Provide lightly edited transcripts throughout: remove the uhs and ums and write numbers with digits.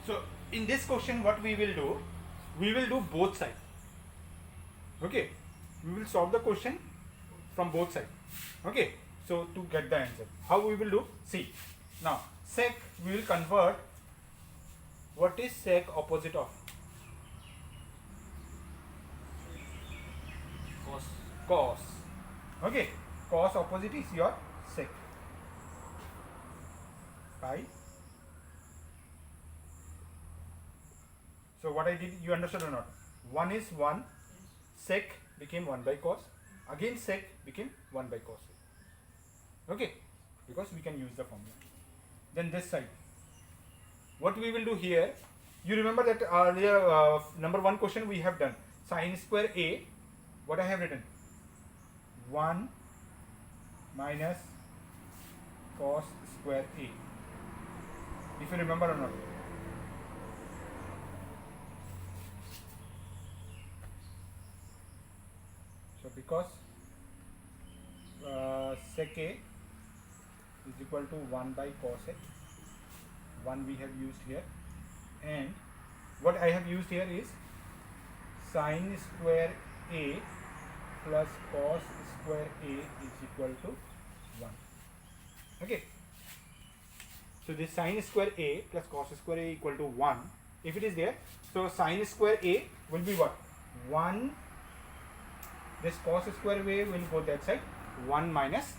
So in this question what we will do both sides. Okay, we will solve the question from both sides. Okay, so to get the answer, how we will do? See, now sec we will convert. What is sec opposite of? Cos. Okay, cos opposite is your sec. Pi. So what I did, you understood or not? 1 is 1, sec became 1 by cos, again sec became 1 by cos. Okay, because we can use the formula. Then this side, what we will do here, you remember that earlier number 1 question we have done, sin square a, what I have written? 1 minus cos square a. If you remember or not. So because sec a is equal to 1 by cos a, 1 we have used here, and what I have used here is sin square a plus cos square a is equal to 1. Okay, so this sin square a plus cos square a equal to 1, if it is there, so sin square a will be what? 1, this cos square a will go that side, 1 minus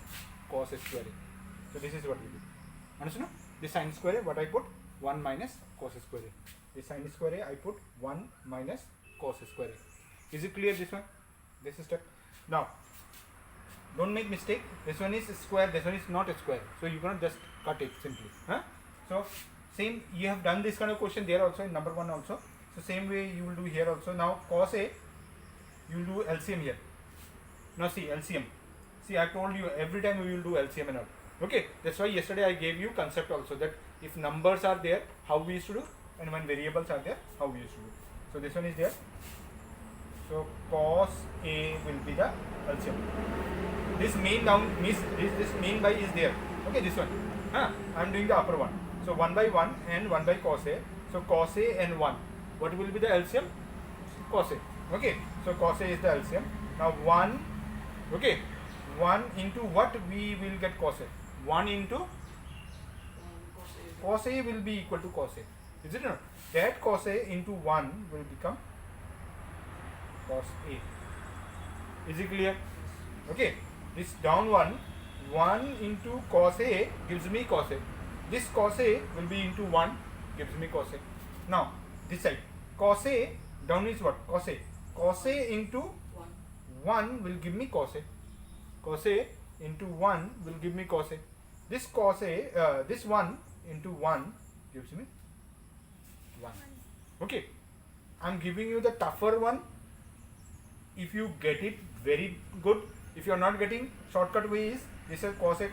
cos square a. So this is what we do. Understand? This sin square a, what I put? 1 minus cos square a. This sin square a I put 1 minus cos square a. Is it clear, this one? This step. Now don't make mistake, this one is square, this one is not a square, so you cannot just cut it simply. So same, you have done this kind of question there also in number 1 also, so same way you will do here also. Now cos a, you will do LCM here. Now see LCM, see I told you every time we will do LCM and all. Okay, that's why yesterday I gave you concept also, that if numbers are there, how we used to do, and when variables are there, how we used to do. So this one is there, so cos a will be the LCM. This main down means this main by is there. Okay, this one. I am doing the upper one. So 1 by 1 and 1 by cos a. So cos a and 1. What will be the LCM? Cos a. Okay. So cos a is the LCM. Now 1. Okay. 1 into what we will get cos a? 1 into cos a will be equal to cos a. Is it not? That cos a into 1 will become cos a. Is it clear? Okay. This down 1 into cos a gives me cos a. This cos a will be into 1 gives me cos a. Now this side, cos a down is what? Cos a. Cos a into 1 will give me cos a. Cos a into 1 will give me cos a. This cos a, this 1 into 1 gives me 1. Okay, I am giving you the tougher one. If you get it, very good. If you are not getting, shortcut way is this is cos a,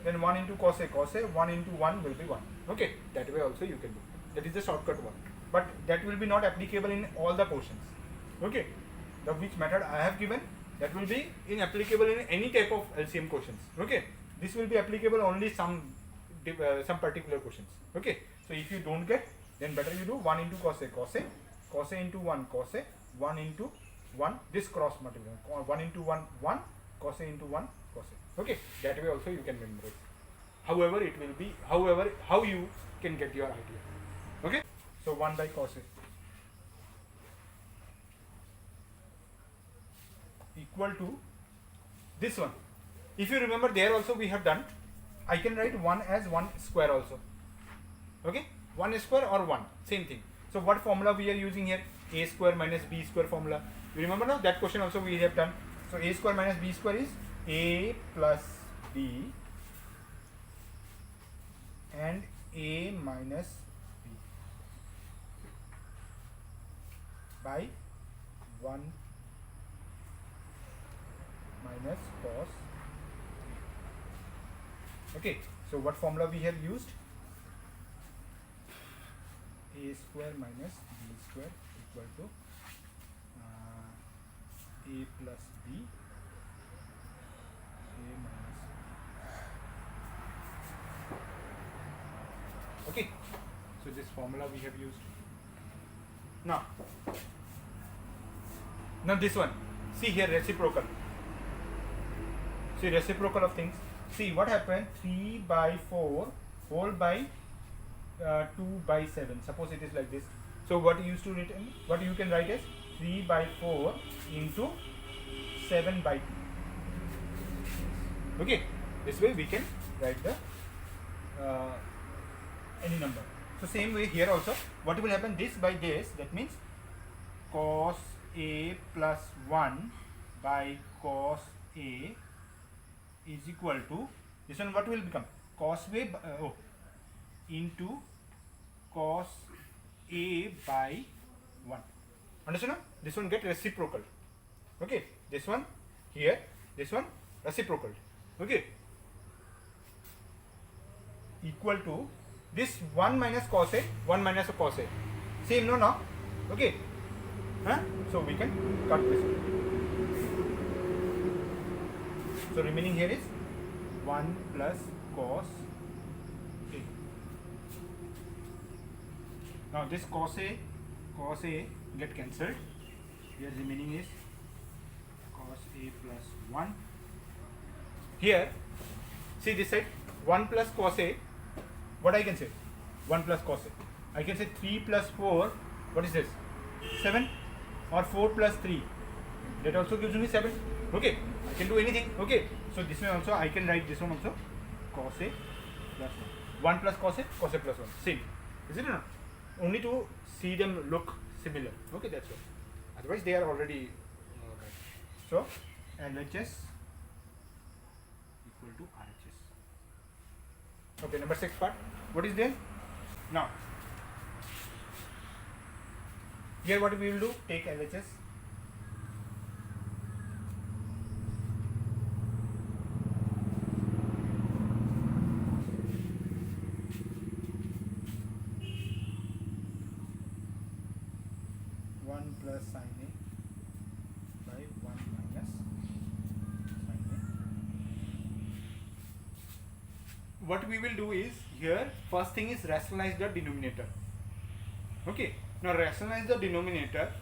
then 1 into cos a, 1 into 1 will be 1. Okay, that way also you can do. That is the shortcut one. But that will be not applicable in all the portions. Okay, the which method I have given, that will be inapplicable in any type of LCM questions. Okay, this will be applicable only some particular questions. Okay, so if you don't get, then better you do 1 into cos a into 1 cos a, 1 into 1, this cross multiplication, 1 into 1, 1, cos a into 1, cos a. Okay, that way also you can memorize. However, it will be, how you can get your idea. Okay, so 1 by cos a equal to this one. If you remember, there also we have done, I can write 1 as 1 square also. Okay, 1 square or 1, same thing. So what formula we are using here? A square minus b square formula. You remember now, that question also we have done. So a square minus b square is a plus b and a minus b by 1 minus cos a. Okay, so what formula we have used? A square minus b square equal to a plus b a minus b. Okay, so this form formula we have used. Now this one, see here, reciprocal. See, reciprocal of things. See what happened, 3 by 4 whole by 2 by 7. Suppose it is like this. So what you used to written, what you can write as 3 by 4 into 7 by 2. Okay, this way we can write the any number. So same way here also, what will happen, this by this, that means cos A plus 1 by cos A is equal to, this one what will become, cos A into cos A by 1. Understand? This one get reciprocal. Okay, this one here, this one reciprocal. Okay, equal to this 1 minus cos A, 1 minus cos A. Same, no, no? Okay. So we can cut this one. So remaining here is 1 plus cos A. Now this cos A get cancelled. Here remaining is cos A plus 1. Here, see this side, 1 plus cos A, what I can say? 1 plus cos A. I can say 3 plus 4, what is this? 7, or 4 plus 3, that also gives me 7. Okay, I can do anything. Okay, so this one also, I can write this one also, cos A plus 1. 1 plus cos A plus 1, same. Is it or not? Only to see them look similar. Okay, that's all. Otherwise they are already right. So LHS equal to RHS. Okay, number 6 part. What is there? Now, here what we will do, take LHS. Plus sin A by 1 minus sin A. What we will do is, here first thing is rationalize the denominator. Okay, now rationalize the denominator.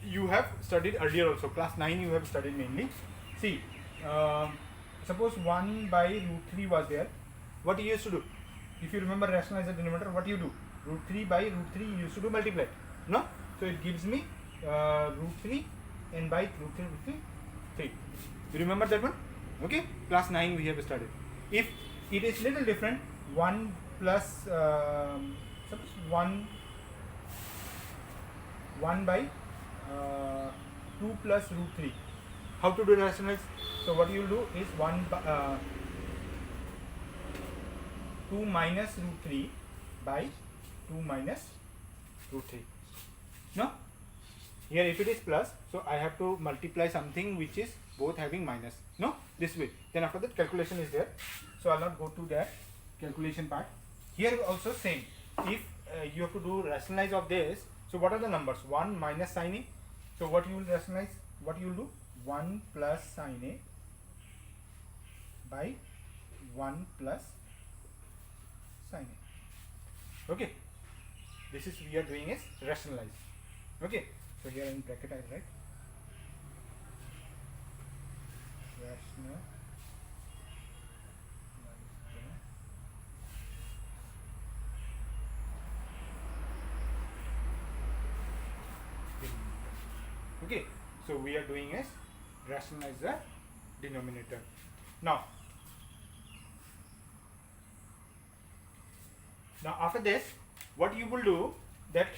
You have studied earlier also, class 9 you have studied mainly. See, suppose 1 by root 3 was there. What you used to do? If you remember rationalize the denominator, what you do? Root 3 by root 3 you used to do multiply. No? So it gives me root 3 and by root 3, 3. You remember that one? Okay, class 9 we have studied. If it is little different, 1 plus suppose 1 by 2 plus root 3. How to do rationalize? So what you will do is 1 by 2 minus root 3 by 2 minus root 3. No? Here if it is plus, so I have to multiply something which is both having minus. No? This way. Then after that calculation is there. So I will not go to that calculation part. Here also same. If you have to do rationalize of this, so what are the numbers? 1 minus sin A. So what you will rationalize? What you will do? 1 plus sin A by 1 plus sin A. Okay. This is we are doing is rationalize. Okay. So here in bracket I write rational. Okay, so we are doing is rationalize the denominator. Now after this, what you will do that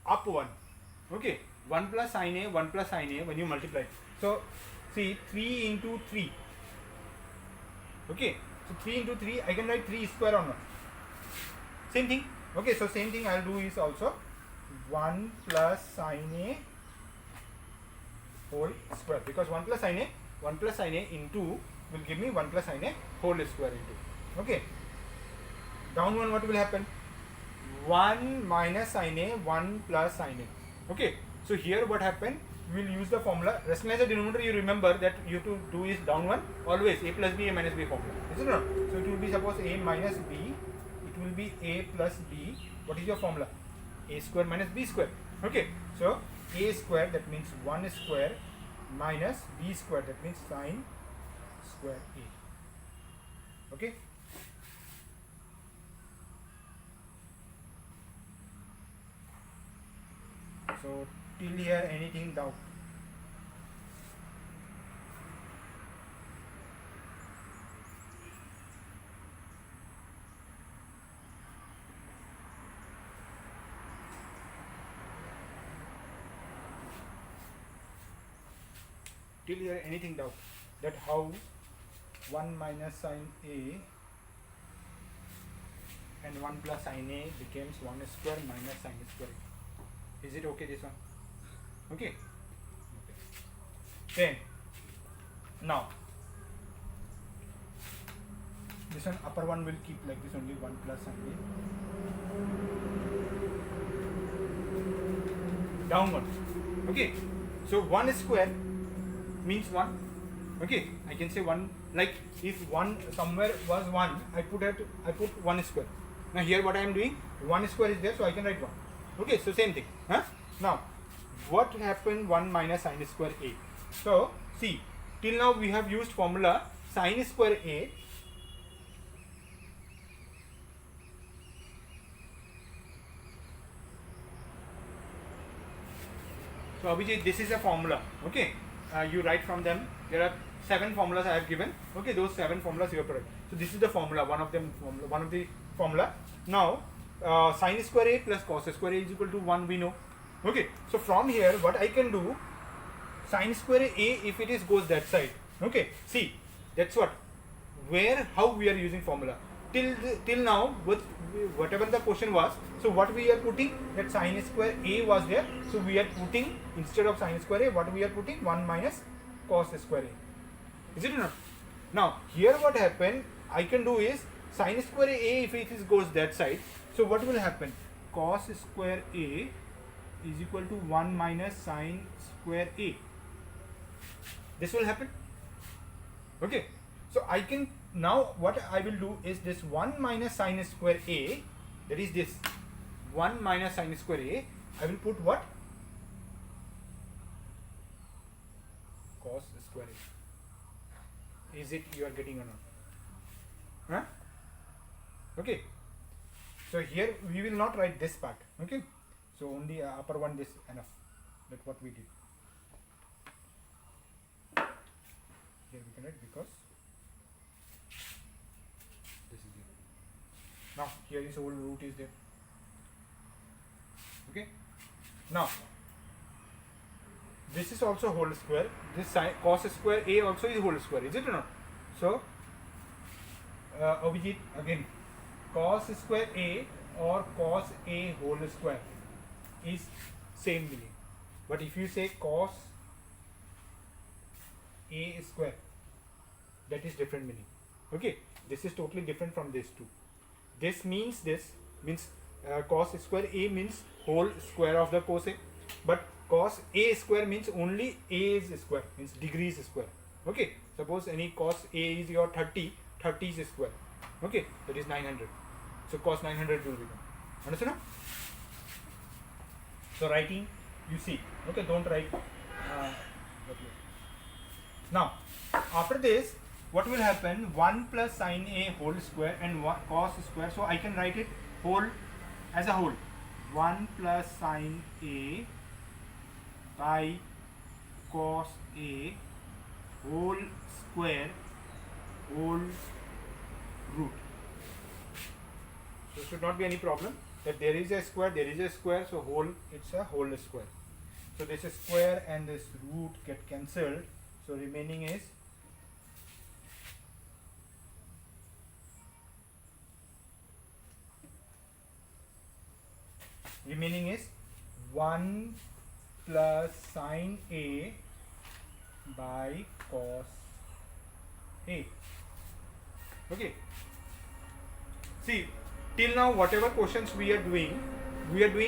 up 1. Okay, 1 plus sin A, 1 plus sin A when you multiply. So see 3 into 3. Okay, so 3 into 3 I can write 3 square or not. Same thing. Okay, so same thing I will do is also 1 plus sin A whole square, because 1 plus sin A into will give me 1 plus sin A whole square into. Okay, down one what will happen? 1 minus sin A, 1 plus sin A. Okay, so here what happened? We will use the formula. Rationalize the denominator, you remember that you have to do is down one always, A plus B, A minus B formula. Is it not? So it will be suppose A minus B, it will be a plus b. What is your formula? A square minus b square. Okay, so a square, that means 1 square, minus b square, that means sine square a. Okay. So till here, anything doubt? Till here, anything doubt? That how 1 minus sine a and 1 plus sine a becomes 1 square minus sine square. Is it okay, this one? Okay. Then now this one, upper one will keep like this only, 1 plus sine a. Downward. Okay. So 1 square means 1. Okay, I can say 1, like if 1 somewhere was 1, I put 1 square. Now here what I am doing, 1 square is there, so I can write 1. Okay, so same thing. Now what happened 1 minus sine square a? So see, till now we have used formula sine square a. So Abhijit, this is a formula. Okay, you write from them. There are 7 formulas I have given. Okay, those 7 formulas you have put. So this is the formula, one of the formula. Now sine square a plus cos square a is equal to 1, we know. Okay, so from here what I can do, sine square a, if it is goes that side. Okay, see, that's what, where, how we are using formula. Till now, with whatever the question was, so what we are putting, that sine square a was there, so we are putting, instead of sine square a, what we are putting, 1 minus cos square a. Is it or not? Now here what happened, I can do is sine square a, if it is goes that side, so what will happen, cos square a is equal to 1 minus sine square a. This will happen. Okay, so I can, now what I will do is this 1 minus sine square a, that is this 1 minus sine square a, I will put what, cos square a. Is it you are getting or not? Okay, so here we will not write this part. Okay, so only upper one, this enough. That's what we did. Here we can write because this is there. Now here is whole root is there. Okay, now this is also whole square. This sine cos square a also is whole square. Is it or not? So Abhijit, again, cos square a or cos a whole square is same meaning. But if you say cos a square, that is different meaning. Okay, this is totally different from this two. This means cos square a means whole square of the cos a, but cos a square means only a is square, means degrees square. Okay, suppose any cos a is your 30 is square. Okay, that is 900. So cos 900 will become. Understand? So writing, you see. Okay, don't write. Now after this, what will happen? 1 plus sine a whole square and 1 cos square. So I can write it whole as a whole. 1 plus sine a by cos a whole square whole root. So should not be any problem that there is a square, so whole, it's a whole square. So this is square and this root get cancelled, so remaining is remaining is 1 plus sine a by cos a. Okay, see, till now whatever questions we are doing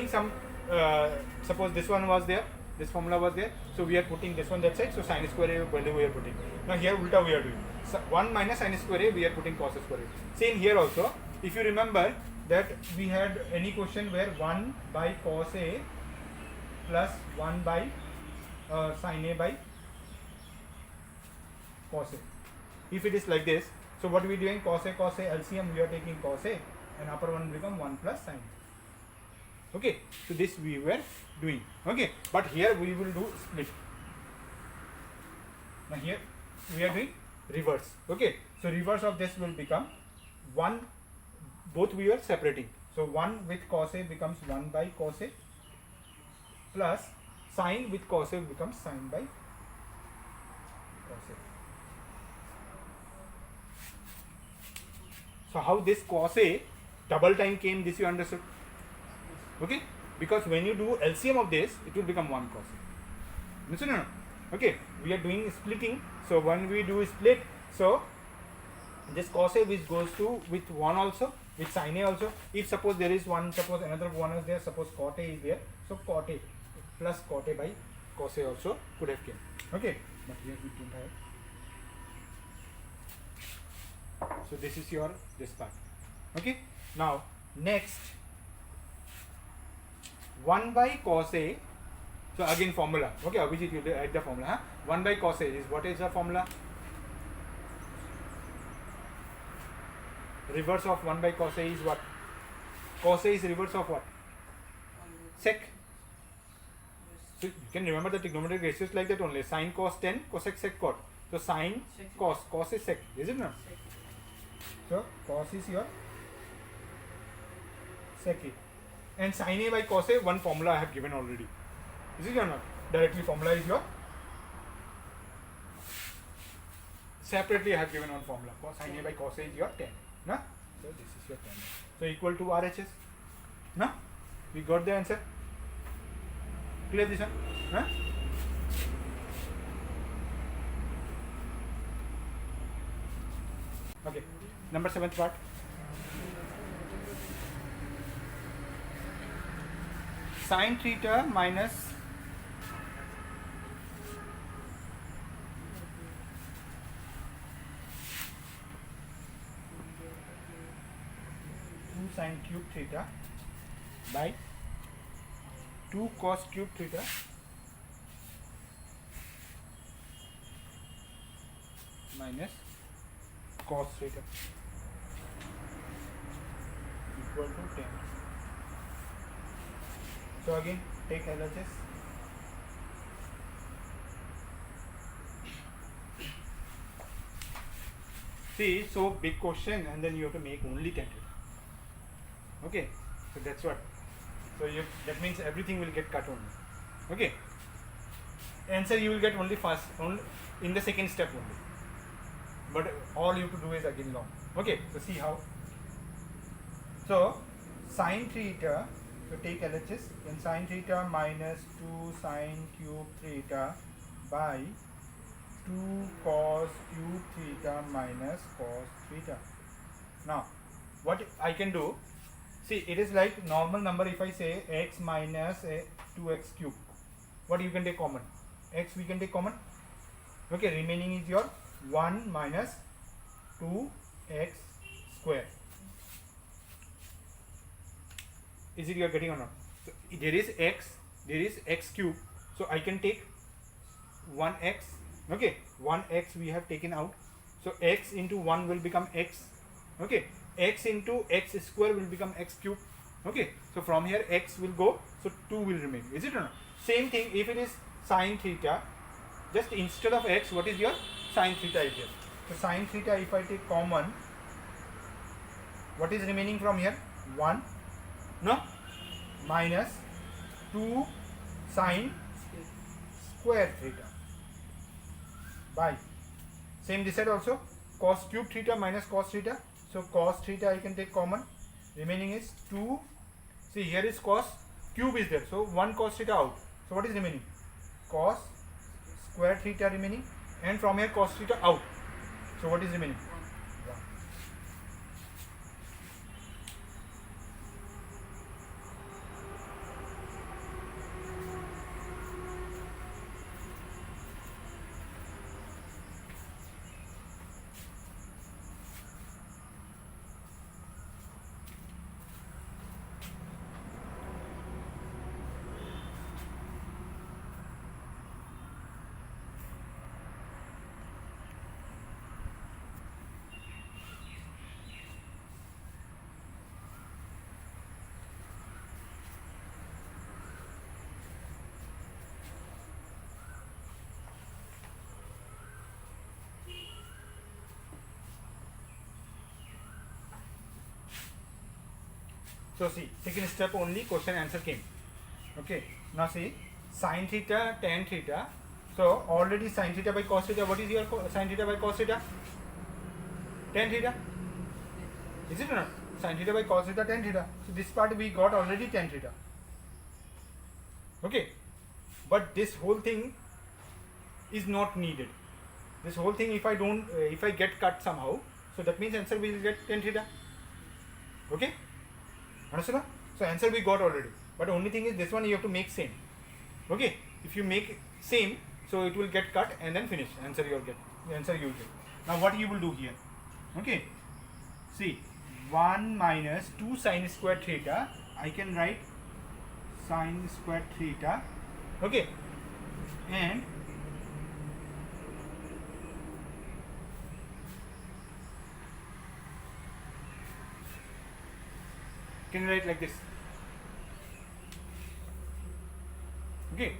some suppose this one was there, this formula was there, so we are putting this one that side, so sine square a value we are putting. Now here ulta we are doing, so 1 minus sine square a we are putting cos square a. Same here also, if you remember, that we had any question where 1 by cos A plus 1 by sin A by cos A. If it is like this, so what we are doing, cos A LCM, we are taking cos A and upper one become 1 plus sin A. Okay, so this we were doing. Okay, but here we will do split. Now here we are doing reverse. Okay, so reverse of this will become 1, both we are separating. So 1 with cos A becomes 1 by cos A plus sin with cos A becomes sin by cos A. So how this cos A double time came, this you understood? Okay, because when you do LCM of this, it will become 1 cos A. Understood or not? Okay, we are doing splitting. So when we do split, so this cos A which goes to with 1 also, with sin A also. If suppose there is one, suppose another one is there, suppose cot A is there, so cot A plus cot A by cos A also could have came. Okay, but here we don't have. So this is your this part. Okay, now next 1 by cos A. So again formula. Okay, Abhijit, you add the formula. Huh? 1 by cos A is, what is the formula? Reverse of 1 by cos A is what? Cos A is reverse of what? Sec. So you can remember the trigonometric ratios like that only. Sin cos 10, cosec sec cot. So sin cos is sec, is it not? So cos is your sec A. And sin A by cos A, one formula I have given already. Is it or not? Directly formula is your. Separately I have given one formula. Sin A by cos A is your 10. No? So this is your 10. So equal to RHS. No? We got the answer. Clear this one? Huh? Okay. Number 7th part. Sin theta minus sin cube theta by 2 cos cube theta minus cos theta equal to 10. So again take LHS. See, so big question and then you have to make only 10 theta. Okay, so that's what. So that means everything will get cut only. Okay, answer you will get only first, only in the second step only. But all you have to do is again long. Okay, so see how. So sin theta, so take LHS, then sin theta minus 2 sin cube theta by 2 cos cube theta minus cos theta. Now what I can do, see, it is like normal number. If I say x minus 2x cube, what you can take common? X we can take common. Okay, remaining is your 1 minus 2x square. Is it you are getting or not? So there is x cube. So I can take 1x. Okay, 1x we have taken out. So x into 1 will become x. Okay, x into x square will become x cube. Okay, so from here x will go, so 2 will remain. Is it or not? Same thing if it is sin theta, just instead of x, what is your sin theta is here. So sin theta, if I take common, what is remaining from here? 1, no, minus 2 sin square theta by, same this side also, cos cube theta minus cos theta. So cos theta I can take common, remaining is 2, see here is cos cube is there, so 1 cos theta out. So what is remaining? Cos square theta remaining, and from here cos theta out. So what is remaining? 1. So see, second step only question answer came. Okay, now see, sin theta, tan theta. So already sin theta by cos theta. What is your sin theta by cos theta? Tan theta. Is it or not? Sin theta by cos theta, tan theta. So this part we got already tan theta. Okay, but this whole thing is not needed. This whole thing, if I don't, if I get cut somehow, so that means answer will get tan theta. Okay, understood? So answer we got already, but only thing is this one you have to make same. Okay, if you make same, so it will get cut and then finish. Answer you will get. Answer you will get. Now what you will do here? Okay, see, 1 minus 2 sin square theta. I can write sin square theta. Okay, and can write like this. Okay,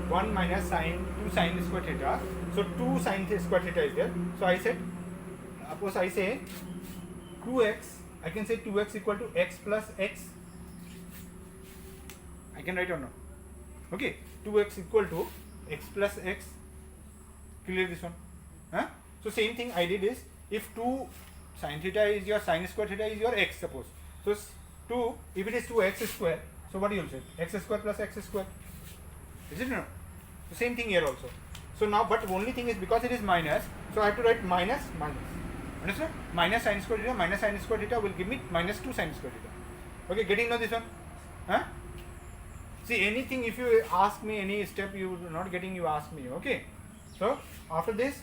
1 minus sin 2 sin square theta. So 2 sin square theta is there. So I said, suppose I say 2x, I can say 2x equal to x plus x. I can write or not? Okay, 2x equal to x plus x. Clear this one? Huh? So same thing I did is, if 2 sin theta is your sin square theta is your x, suppose. So 2, if it is 2x square, so what do you say? X square plus x square. Is it or not? The same thing here also. So now, but only thing is because it is minus, so I have to write minus minus. Understand? Minus sin square theta will give me minus 2 sin square theta. Okay, getting now this one? Huh? See, anything if you ask me any step you are not getting, you ask me. Okay. So after this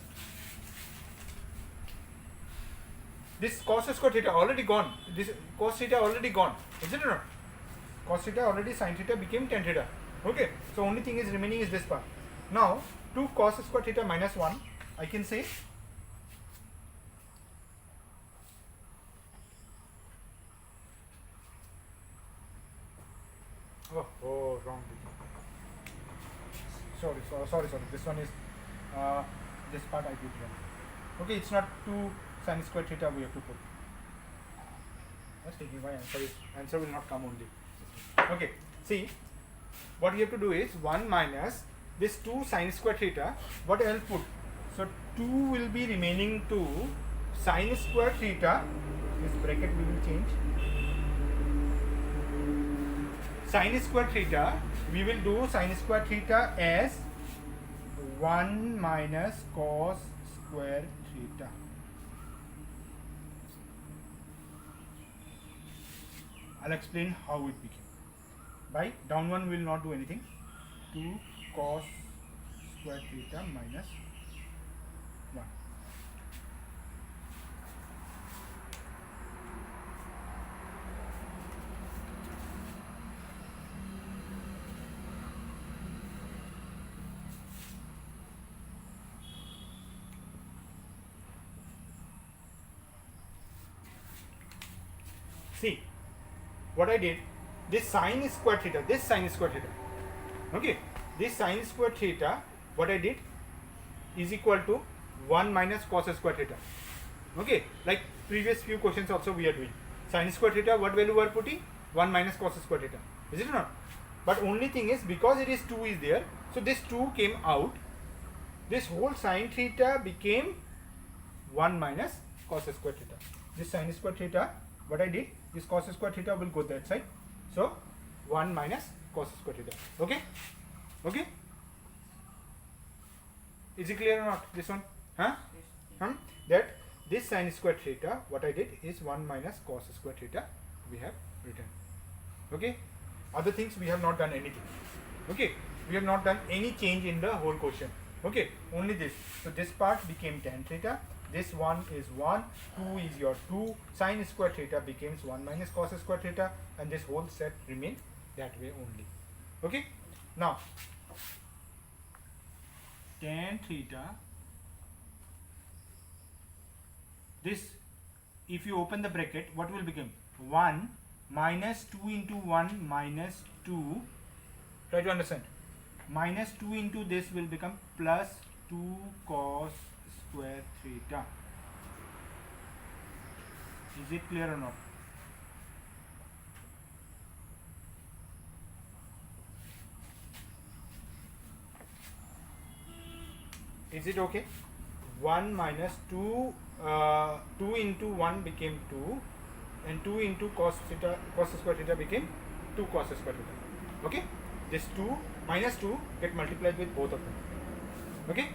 cos square theta already gone. This cos theta already gone. Is it or not? Cos theta already, sin theta became tan theta. Okay. So only thing is remaining is this part. Now 2 cos square theta minus 1, I can say wrong. Sorry. This one is this part I did wrong. Okay, it's not 2 sin square theta we have to put. Just taking my answer will not come only. Okay, see, what you have to do is 1 minus this 2 sin square theta. What I'll put? So 2 will be remaining to sin square theta. This bracket we will change. Sin square theta, we will do sin square theta as 1 minus cos square theta. I'll explain how it became. By down one we will not do anything. 2 cos square theta minus 1. See what I did, this sin square theta, okay, this sin square theta, what I did is equal to 1 minus cos square theta. Okay, like previous few questions also we are doing. Sin square theta, what value we are putting? 1 minus cos square theta. Is it or not? But only thing is, because it is 2 is there, so this 2 came out. This whole sin theta became 1 minus cos square theta. This sin square theta, what I did, this cos square theta will go that side. So 1 minus cos square theta. Okay? Okay? Is it clear or not? This one? Huh? That this sin square theta, what I did is 1 minus cos square theta we have written. Okay? Other things we have not done anything. Okay? We have not done any change in the whole question. Okay? Only this. So this part became tan theta. This one is 1, 2 is your 2, sin square theta becomes 1 minus cos square theta, and this whole set remains that way only. Okay? Now, tan theta, this, if you open the bracket, what will become? 1 minus 2 into 1 minus 2, try to understand, minus 2 into this will become plus 2 cos square theta. Is it clear or not? Is it okay? 1 minus 2, 2 into 1 became 2, and 2 into cos theta, cos square theta became 2 cos square theta. Okay? This 2 minus 2 get multiplied with both of them. Okay?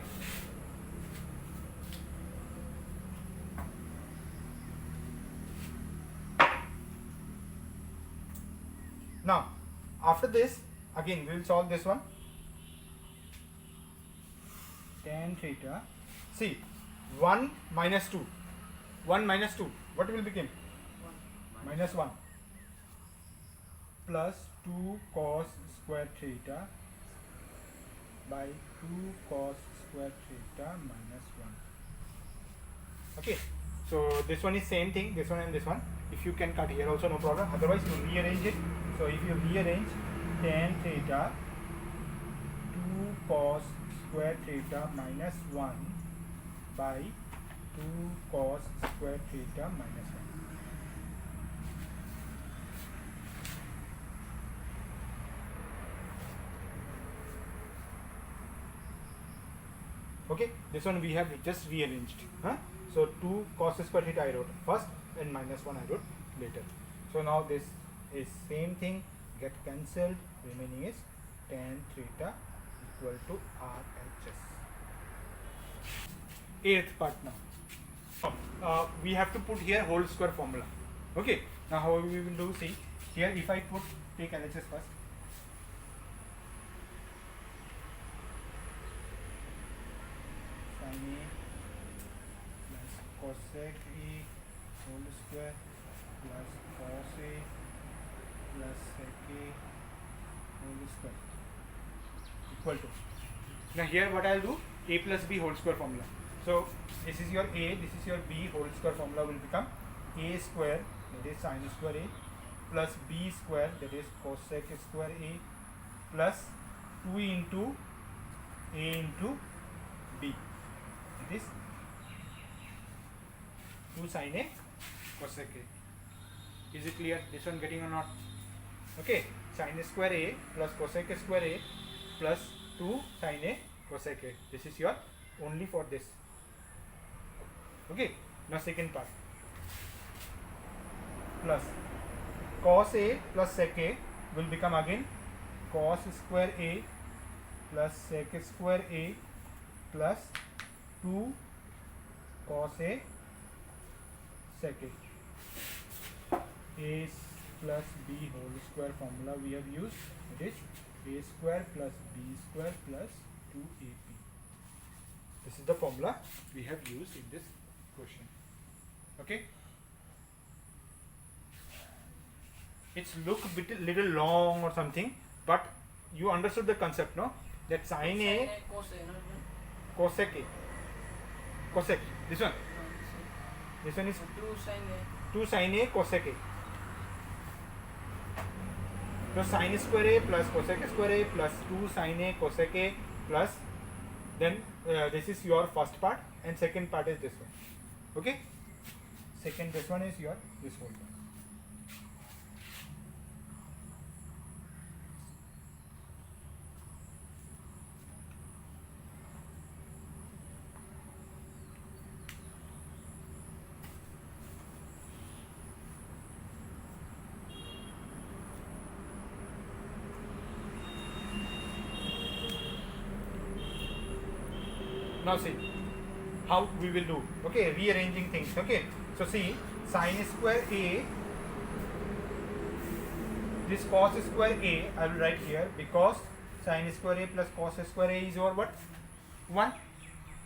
Now, after this, again we will solve this one. Tan theta. See, 1 minus 2. 1 minus 2. What will become? Minus 1. Plus 2 cos square theta by 2 cos square theta minus 1. Okay. So this one is same thing, this one and this one. If you can cut here also, no problem. Otherwise you rearrange it. So if you rearrange tan theta 2 cos square theta minus 1 by 2 cos square theta minus 1. Okay, this one we have just rearranged. So 2 cos square theta I wrote first and minus 1 I wrote later. So now this is same thing, get cancelled, remaining is tan theta equal to RHS. Eighth part now. We have to put here whole square formula. Okay, now how we will do, see here, if I take LHS first. Sin A plus cosec A whole square plus cos A plus sec A whole square equal to. Now here what I will do, A plus B whole square formula. So this is your A, this is your B, whole square formula will become A square, that is sin square A, plus B square, that is cosec square A, plus 2 into A into B, it is 2 sin A cosec A. Is it clear? This one getting or not? Okay, sin square A plus cosec square A plus 2 sin A cosec A. This is your only for this. Okay, now second part, plus cos A plus sec A will become again cos square A plus sec square A plus 2 cos A sec A. A plus B whole square formula we have used, it is A square plus B square plus 2AP. This is the formula we have used in this question. Okay, it's look bit little long or something, but you understood the concept, no? That sin A cosec A cosec, this one is 2 sin A cosec A. So sin square A plus cosec square A plus 2 sin A cosec A plus, then this is your first part, and second part is this one. Okay, second, this one is your this whole part. Now see how we will do. Okay, rearranging things. Okay, so see, sin square A, this cos square A I will write here, because sin square A plus cos square A is over what? 1.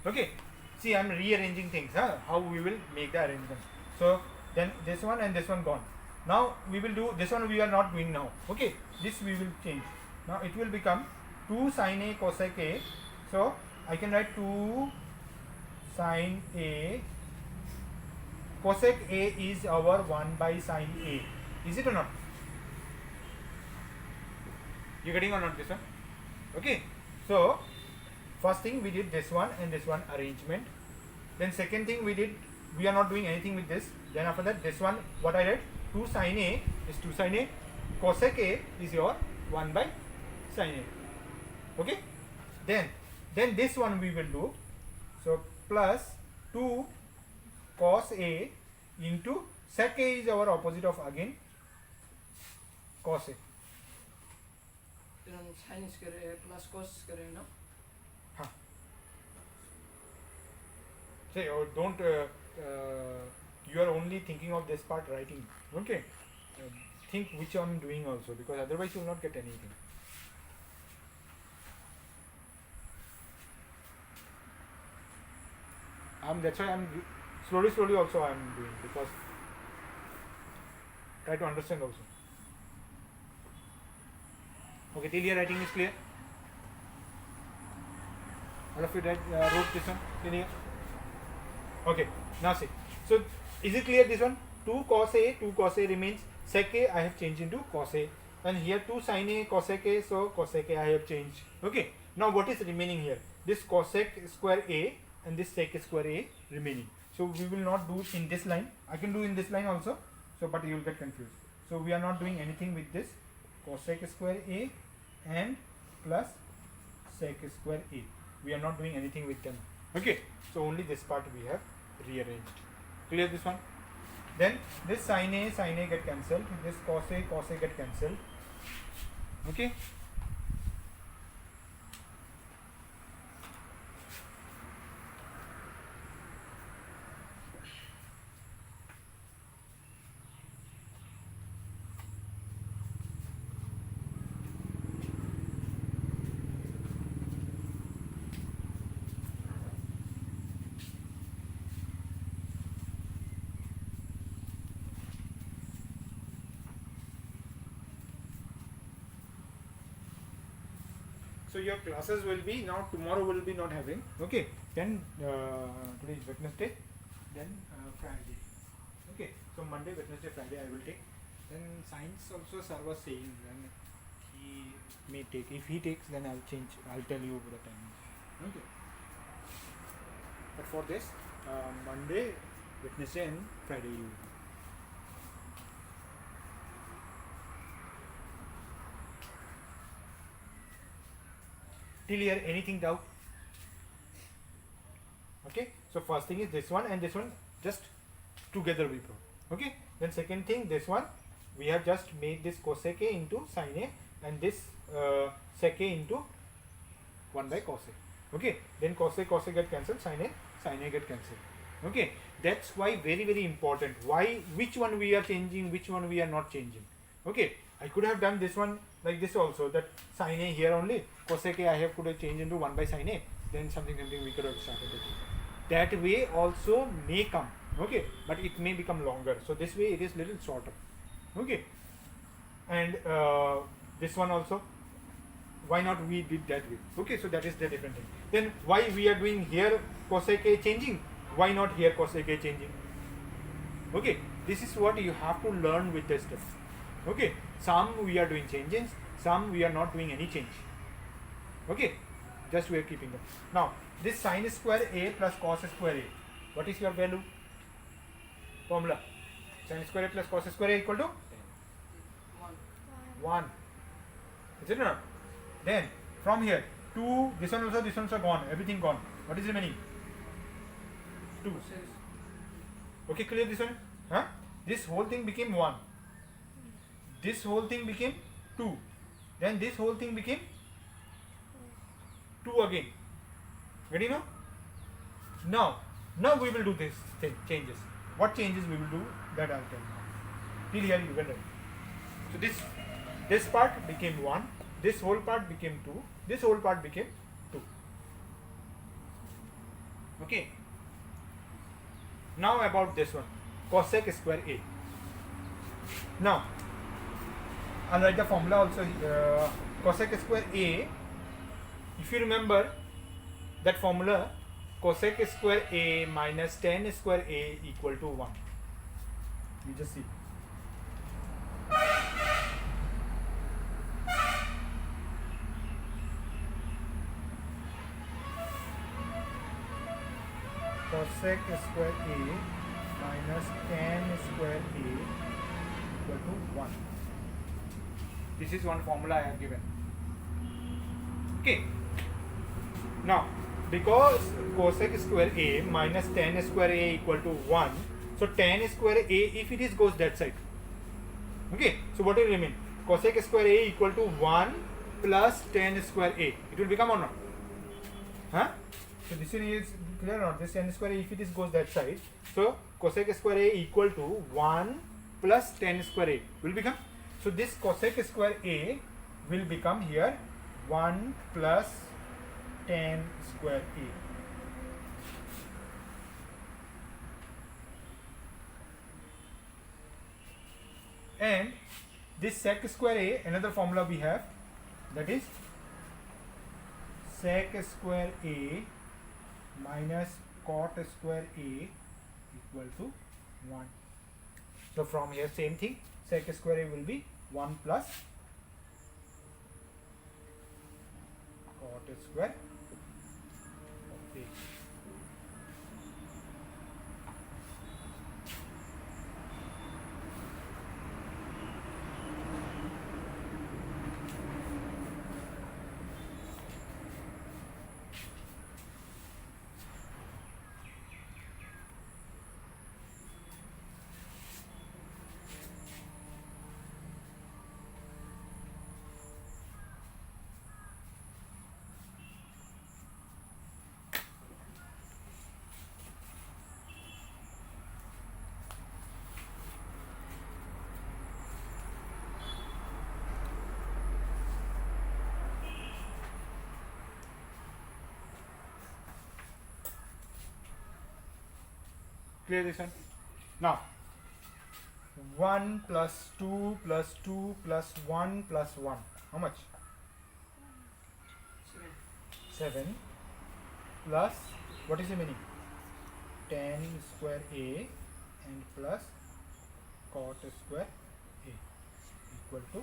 Okay, see, I am rearranging things, how we will make the arrangement. So then this one and this one gone. Now we will do this one, we are not doing now. Okay, this we will change. Now it will become 2 sin A cosec A. So I can write 2 sin A cosec A is our 1 by sin A. Is it or not? You getting or not this one? Okay, so first thing we did this one and this one arrangement. Then second thing we did we are not doing anything with this. Then after that, this one, what I read, 2 sine A is 2 sine A, cosec A is your 1 by sine A. Okay, then this one we will do, so plus 2 cos A into sec A is our opposite of again cos A. Then sin square A plus cos square A, no? Say, oh, don't you are only thinking of this part writing. Okay, think which I am doing also, because otherwise you will not get anything. That's why I'm slowly also I am doing, because try to understand also. Okay, till here writing is clear. All of you wrote this one till here. Okay, now see. So is it clear this one? 2 cos A remains. Sec A I have changed into cos A. And here 2 sin A cosec A, so cosec A I have changed. Okay, now what is remaining here? This cosec square A and this sec square A remaining. So we will not do in this line. I can do in this line also, so but you will get confused. So we are not doing anything with this cosec square A and plus sec square A. We are not doing anything with them. Okay, so only this part we have rearranged. Clear this one? Then this sin A get cancelled, this cos A get cancelled. Okay, so your classes will be now, tomorrow will be not having. Okay, then today is Wednesday, then Friday. Okay, so Monday, Wednesday, Friday I will take. Then science also sir was saying, then he may take. If he takes, then I'll change. I'll tell you the time. Okay, but for this Monday, Wednesday and Friday you will. Till here, anything doubt? Okay, so first thing is this one and this one just together we brought. Okay, then second thing, this one we have just made this cosec A into sin A and this sec A into 1 by cos A. Okay, then cos A get cancelled, sin A get cancelled. Okay, that's why very important. Why, which one we are changing, which one we are not changing. Okay, I could have done this one like this also, that sin A here only, cosec A I have could have changed into 1 by sin A, then something we could have started it. That way also may come. Okay, but it may become longer, so this way it is little shorter. Okay, and this one also, why not we did that way. Okay, so that is the different thing. Then why we are doing here cosec A changing, why not here cosec A changing. Okay, this is what you have to learn with this stuff. Okay, some we are doing changes, some we are not doing any change. Okay, just we are keeping them. Now this sin square A plus cos square A, what is your value? Formula, sin square A plus cos square A equal to 1. Is it or not? Then from here 2, this one also gone, everything gone. What is remaining? 2. Okay, clear this one? Huh? This whole thing became 1. This whole thing became 2. Then this whole thing became 2 again. Ready now? Now we will do this thing, changes. What changes we will do, that I'll tell you. Till here you can write. So this part became 1, this whole part became 2, this whole part became 2. Okay. Now about this one, cosec square A. Now I'll write the formula also. Cosec square A, if you remember that formula, cosec square A minus tan square A equal to 1. You just see. Cosec square A minus tan square A equal to 1. This is one formula I have given. Okay. Now, because cosec square A minus tan square A equal to 1, so tan square A, if it is goes that side. Okay. So what will remain? Cosec square A equal to 1 plus tan square A. It will become or not? Huh? So this is clear or not? This tan square A, if it is goes that side, so cosec square A equal to 1 plus tan square A will become. So this cosec square A will become here 1 plus tan square A. And this sec square A, another formula we have, that is sec square A minus cot square A equal to 1. So from here same thing, sec square A will be 1 plus cot square A. Clear this one? Now 1 plus 2 plus 2 plus 1 plus 1. How much? 7 plus, what is the meaning? Tan square A and plus cot square A equal to